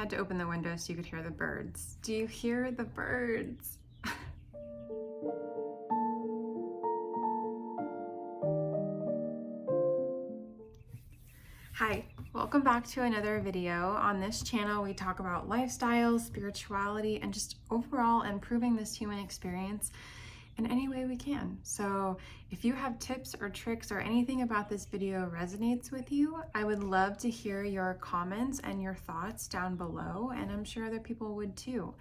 had to open the window so you could hear the birds. Do you hear the birds? Hi, welcome back to another video. On this channel, we talk about lifestyle, spirituality, and just overall improving this human experience in any way we can. So if you have tips or tricks or anything about this video resonates with you, I would love to hear your comments and your thoughts down below, and I'm sure other people would too,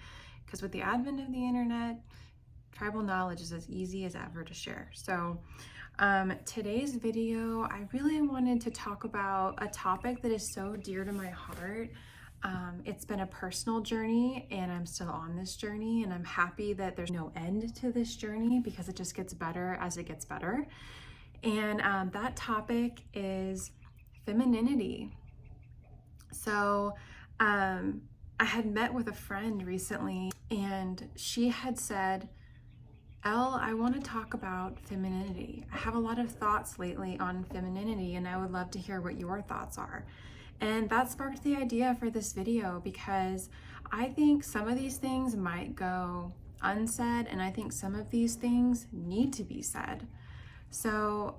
because with the advent of the internet, tribal knowledge is as easy as ever to share. So today's video, I really wanted to talk about a topic that is so dear to my heart. It's been a personal journey and I'm still on this journey, and I'm happy that there's no end to this journey because it just gets better as it gets better. And that topic is femininity. So I had met with a friend recently and she had said, Elle, I want to talk about femininity. I have a lot of thoughts lately on femininity and I would love to hear what your thoughts are. And that sparked the idea for this video because I think some of these things might go unsaid and I think some of these things need to be said. So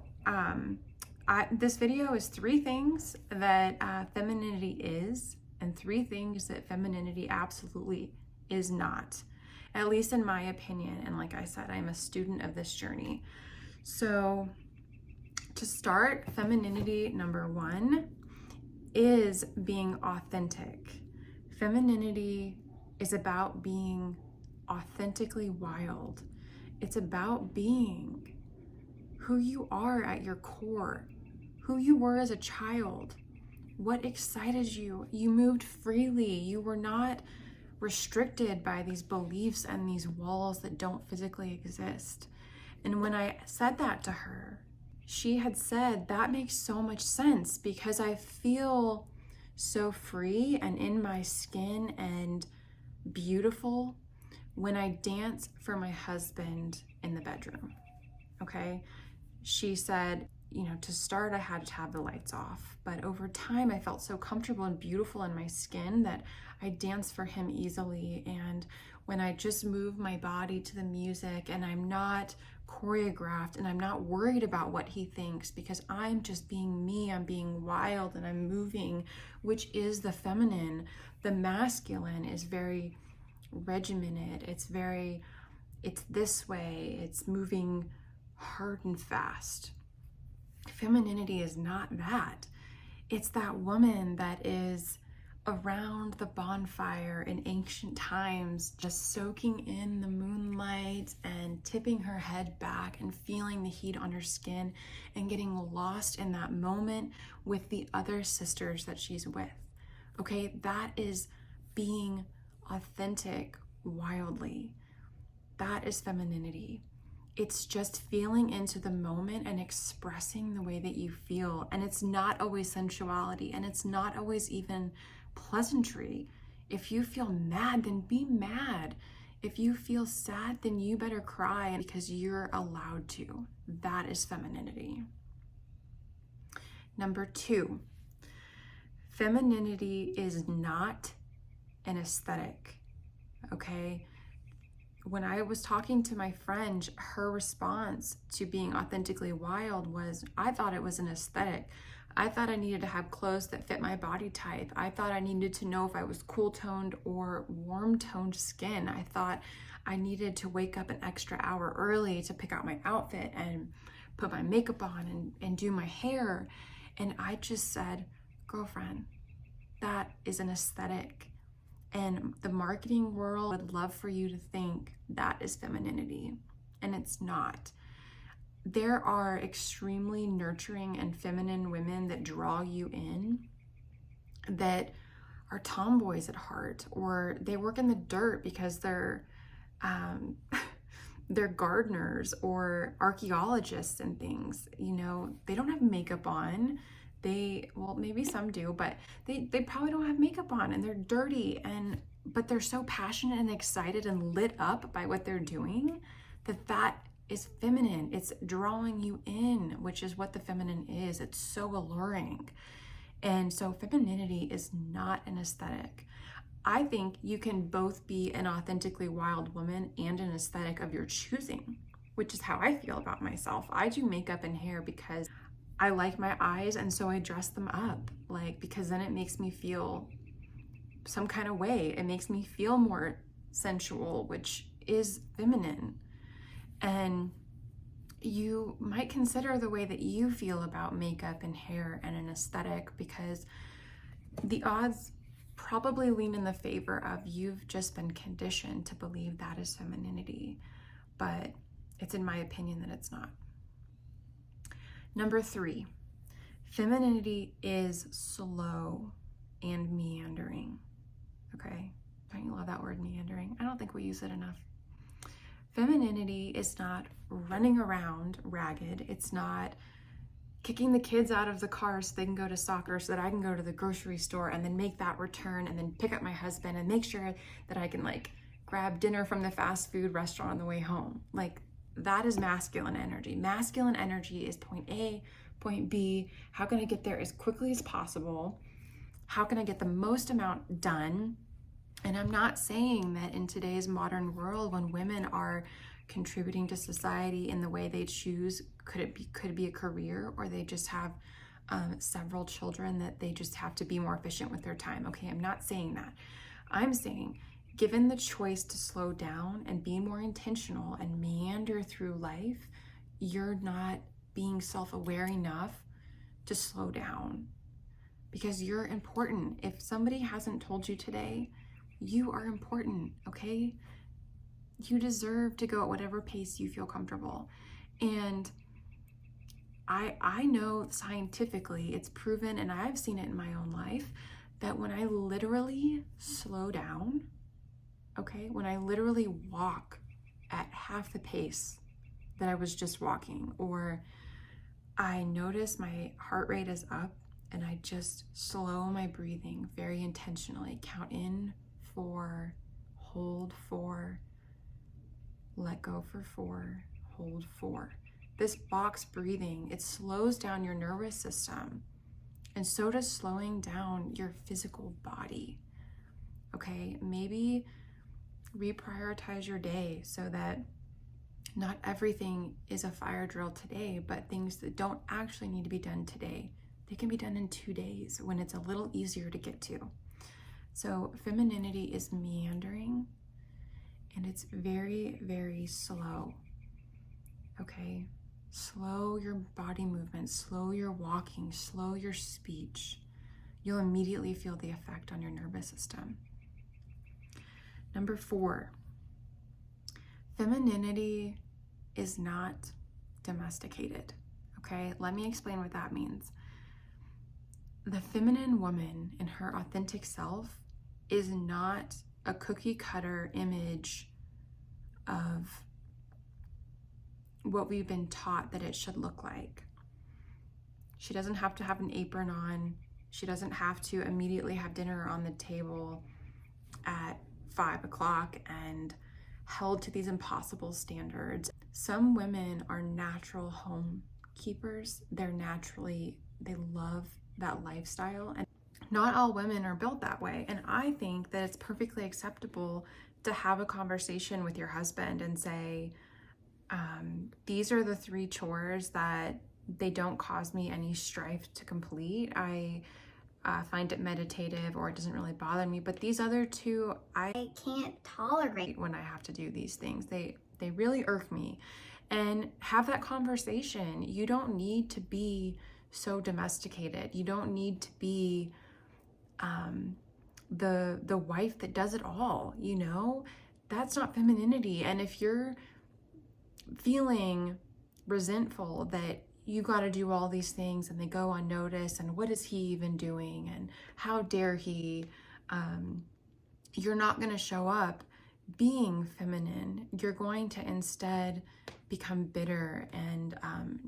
this video is 3 things that femininity is and 3 things that femininity absolutely is not, at least in my opinion. And like I said, I'm a student of this journey. So to start, femininity number 1 is being authentic. Femininity is about being authentically wild. It's about being who you are at your core, who you were as a child, what excited you. You moved freely. You were not restricted by these beliefs and these walls that don't physically exist. And when I said that to her, she had said, that makes so much sense because I feel so free and in my skin and beautiful when I dance for my husband in the bedroom. Okay. She said, you know, to start, I had to have the lights off, but over time I felt so comfortable and beautiful in my skin that I dance for him easily. And when I just move my body to the music and I'm not choreographed and I'm not worried about what he thinks because I'm just being me, I'm being wild and I'm moving, which is the feminine. The masculine is very regimented. It's this way. It's moving hard and fast. Femininity is not that. It's that woman that is around the bonfire in ancient times, just soaking in the moonlight and tipping her head back and feeling the heat on her skin and getting lost in that moment with the other sisters that she's with. Okay, that is being authentic wildly. That is femininity. It's just feeling into the moment and expressing the way that you feel. And it's not always sensuality, and it's not always even pleasantry. If you feel mad, then be mad. If you feel sad, then you better cry because you're allowed to. That is femininity. Number 2, femininity is not an aesthetic, okay? When I was talking to my friend, her response to being authentically wild was, I thought it was an aesthetic. I thought I needed to have clothes that fit my body type. I thought I needed to know if I was cool toned or warm toned skin. I thought I needed to wake up an extra hour early to pick out my outfit and put my makeup on and do my hair. And I just said, girlfriend, that is an aesthetic. And the marketing world would love for you to think that is femininity, and it's not. There are extremely nurturing and feminine women that draw you in that are tomboys at heart, or they work in the dirt because they're gardeners or archaeologists and things. You know, they don't have makeup on. Well, maybe some do, but they probably don't have makeup on and they're dirty, but they're so passionate and excited and lit up by what they're doing that is feminine. It's drawing you in, which is what the feminine is. It's so alluring. And so femininity is not an aesthetic. I think you can both be an authentically wild woman and an aesthetic of your choosing, which is how I feel about myself. I do makeup and hair because I like my eyes, and so I dress them up, like, because then it makes me feel some kind of way. It makes me feel more sensual, which is feminine. And you might consider the way that you feel about makeup and hair and an aesthetic, because the odds probably lean in the favor of you've just been conditioned to believe that is femininity, but it's in my opinion that it's not. Number 3, femininity is slow and meandering. Okay, don't you love that word, meandering? I don't think we use it enough. Femininity is not running around ragged. It's not kicking the kids out of the car so they can go to soccer so that I can go to the grocery store and then make that return and then pick up my husband and make sure that I can like grab dinner from the fast food restaurant on the way home. Like, that is masculine energy. Masculine energy is point A, point B. How can I get there as quickly as possible? How can I get the most amount done? And I'm not saying that in today's modern world, when women are contributing to society in the way they choose, could it be a career, or they just have several children that they just have to be more efficient with their time. Okay, I'm not saying that. I'm saying, given the choice to slow down and be more intentional and meander through life, you're not being self-aware enough to slow down, because you're important. If somebody hasn't told you today, you are important, okay? You deserve to go at whatever pace you feel comfortable. And I know scientifically it's proven, and I've seen it in my own life, that when I literally slow down, okay, when I literally walk at half the pace that I was just walking, or I notice my heart rate is up and I just slow my breathing very intentionally, count in 4, hold 4, let go for 4, hold 4. This box breathing, it slows down your nervous system, and so does slowing down your physical body. Okay, maybe reprioritize your day so that not everything is a fire drill today, but things that don't actually need to be done today, they can be done in 2 days when it's a little easier to get to. So femininity is meandering, and it's very, very slow. Okay, slow your body movement, slow your walking, slow your speech. You'll immediately feel the effect on your nervous system. Number 4, femininity is not domesticated. Okay, let me explain what that means. The feminine woman in her authentic self is not a cookie cutter image of what we've been taught that it should look like. She doesn't have to have an apron on. She doesn't have to immediately have dinner on the table at 5 o'clock and held to these impossible standards. Some women are natural home keepers. They love that lifestyle, and not all women are built that way. And I think that it's perfectly acceptable to have a conversation with your husband and say, these are the 3 chores that they don't cause me any strife to complete. I find it meditative, or it doesn't really bother me, but these other 2, I can't tolerate when I have to do these things. They really irk me. And have that conversation. You don't need to be so domesticated. You don't need to be the wife that does it all, you know? That's not femininity. And if you're feeling resentful that you got to do all these things and they go unnoticed, and what is he even doing, and how dare he, you're not going to show up being feminine. You're going to instead become bitter and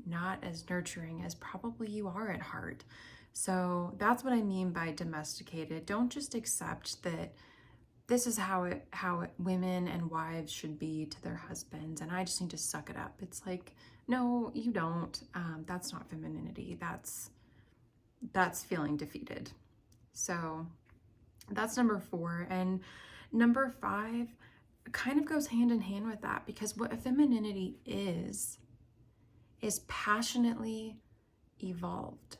not as nurturing as probably you are at heart. So that's what I mean by domesticated. Don't just accept that this is how women and wives should be to their husbands, and I just need to suck it up. It's like, no, you don't. That's not femininity. That's feeling defeated. So That's number 4. And number 5 kind of goes hand in hand with that, because what femininity is passionately evolved.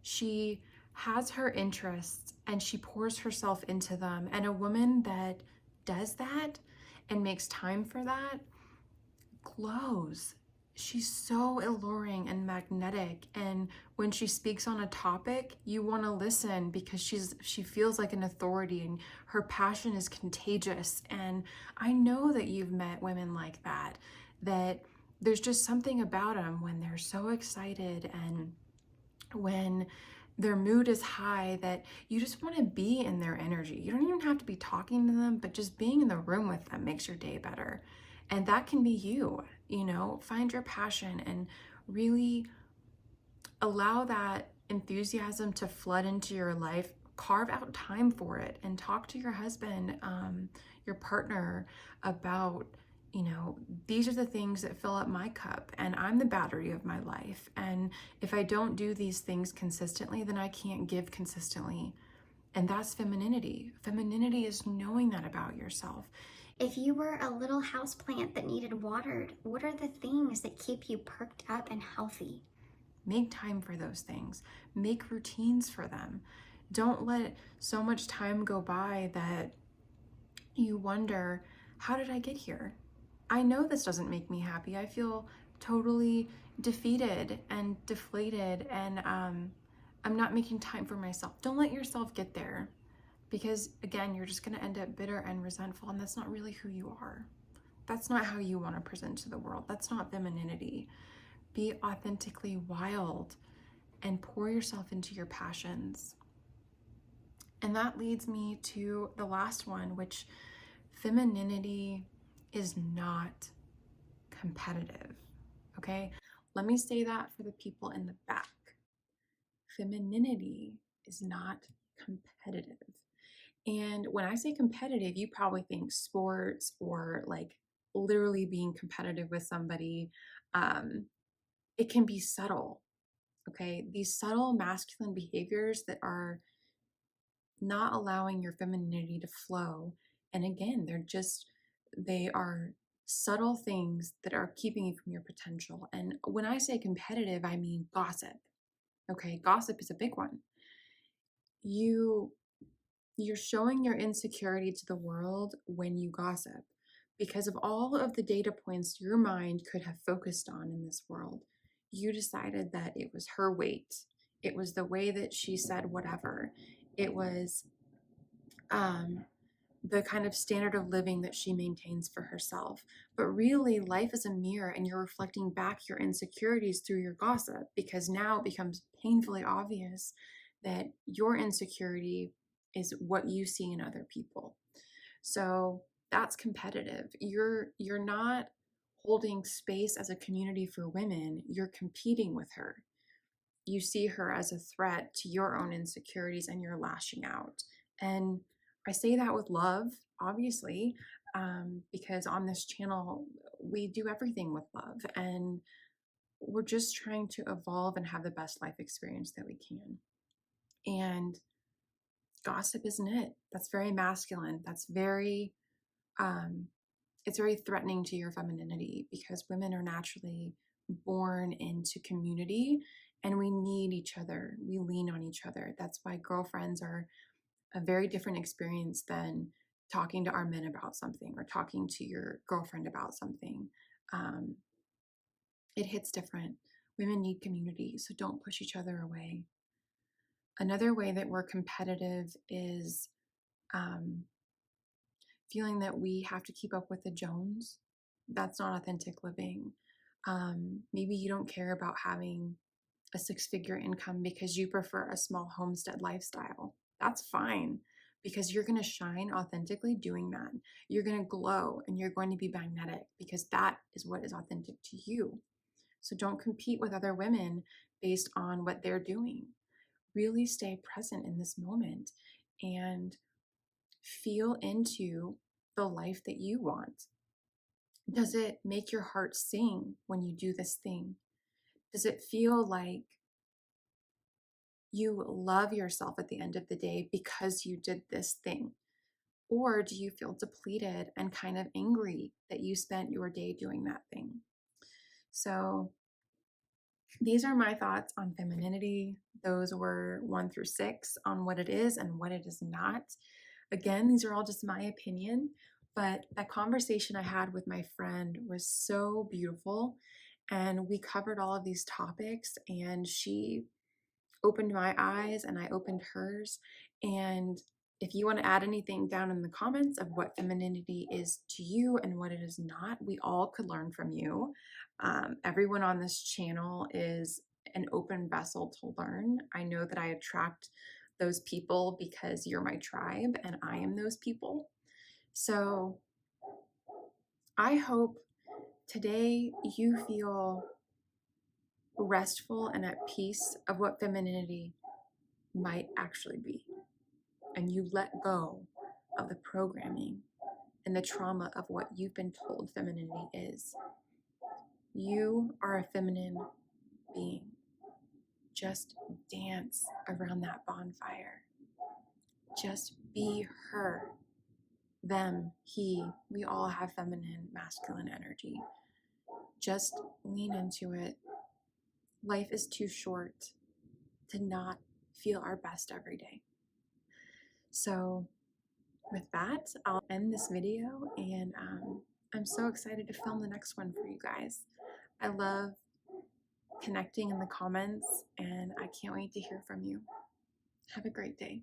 She has her interests and she pours herself into them. And a woman that does that and makes time for that glows. She's so alluring and magnetic, and when she speaks on a topic, you want to listen because she feels like an authority, and her passion is contagious. And I know that you've met women like that there's just something about them when they're so excited and when their mood is high that you just want to be in their energy. You don't even have to be talking to them, but just being in the room with them makes your day better. And that can be you, find your passion and really allow that enthusiasm to flood into your life. Carve out time for it and talk to your husband, your partner about, these are the things that fill up my cup, and I'm the battery of my life. And if I don't do these things consistently, then I can't give consistently. And that's femininity. Femininity is knowing that about yourself. If you were a little houseplant that needed watered, what are the things that keep you perked up and healthy? Make time for those things. Make routines for them. Don't let so much time go by that you wonder, how did I get here? I know this doesn't make me happy. I feel totally defeated and deflated, and I'm not making time for myself. Don't let yourself get there, because again, you're just going to end up bitter and resentful, and that's not really who you are. That's not how you want to present to the world. That's not femininity. Be authentically wild and pour yourself into your passions. And that leads me to the last one, which femininity is not competitive. Okay? Let me say that for the people in the back. Femininity is not competitive. And when I say competitive, you probably think sports or like literally being competitive with somebody. It can be subtle. Okay? These subtle masculine behaviors that are not allowing your femininity to flow. And again, they are subtle things that are keeping you from your potential. And when I say competitive, I mean gossip. Okay, gossip is a big one. You're showing your insecurity to the world when you gossip, because of all of the data points your mind could have focused on in this world. You decided that it was her weight, it was the way that she said whatever, it was the kind of standard of living that she maintains for herself. But really, life is a mirror, and you're reflecting back your insecurities through your gossip, because now it becomes painfully obvious that your insecurity is what you see in other people. So that's competitive. You're not holding space as a community for women, you're competing with her. You see her as a threat to your own insecurities and you're lashing out. And I say that with love, obviously, because on this channel, we do everything with love, and we're just trying to evolve and have the best life experience that we can. And gossip isn't it. That's very masculine. That's very, it's very threatening to your femininity, because women are naturally born into community and we need each other. We lean on each other. That's why girlfriends are a very different experience than talking to our men about something or talking to your girlfriend about something. It hits different. Women need community, so don't push each other away. Another way that we're competitive is feeling that we have to keep up with the Jones. That's not authentic living. Maybe you don't care about having a 6-figure income because you prefer a small homestead lifestyle. That's fine, because you're going to shine authentically doing that. You're going to glow and you're going to be magnetic, because that is what is authentic to you. So don't compete with other women based on what they're doing. Really stay present in this moment and feel into the life that you want. Does it make your heart sing when you do this thing? Does it feel like you love yourself at the end of the day because you did this thing? Or do you feel depleted and kind of angry that you spent your day doing that thing? So these are my thoughts on femininity. Those were 1 through 6 on what it is and what it is not. Again, these are all just my opinion, but that conversation I had with my friend was so beautiful. And we covered all of these topics, and she opened my eyes and I opened hers. And if you want to add anything down in the comments of what femininity is to you and what it is not, we all could learn from you. Everyone on this channel is an open vessel to learn. I know that I attract those people because you're my tribe and I am those people. So I hope today you feel restful and at peace of what femininity might actually be. And you let go of the programming and the trauma of what you've been told femininity is. You are a feminine being. Just dance around that bonfire. Just be her, them, he. We all have feminine, masculine energy. Just lean into it. Life is too short to not feel our best every day. So with that, I'll end this video, and I'm so excited to film the next one for you guys. I love connecting in the comments, and I can't wait to hear from you. Have a great day.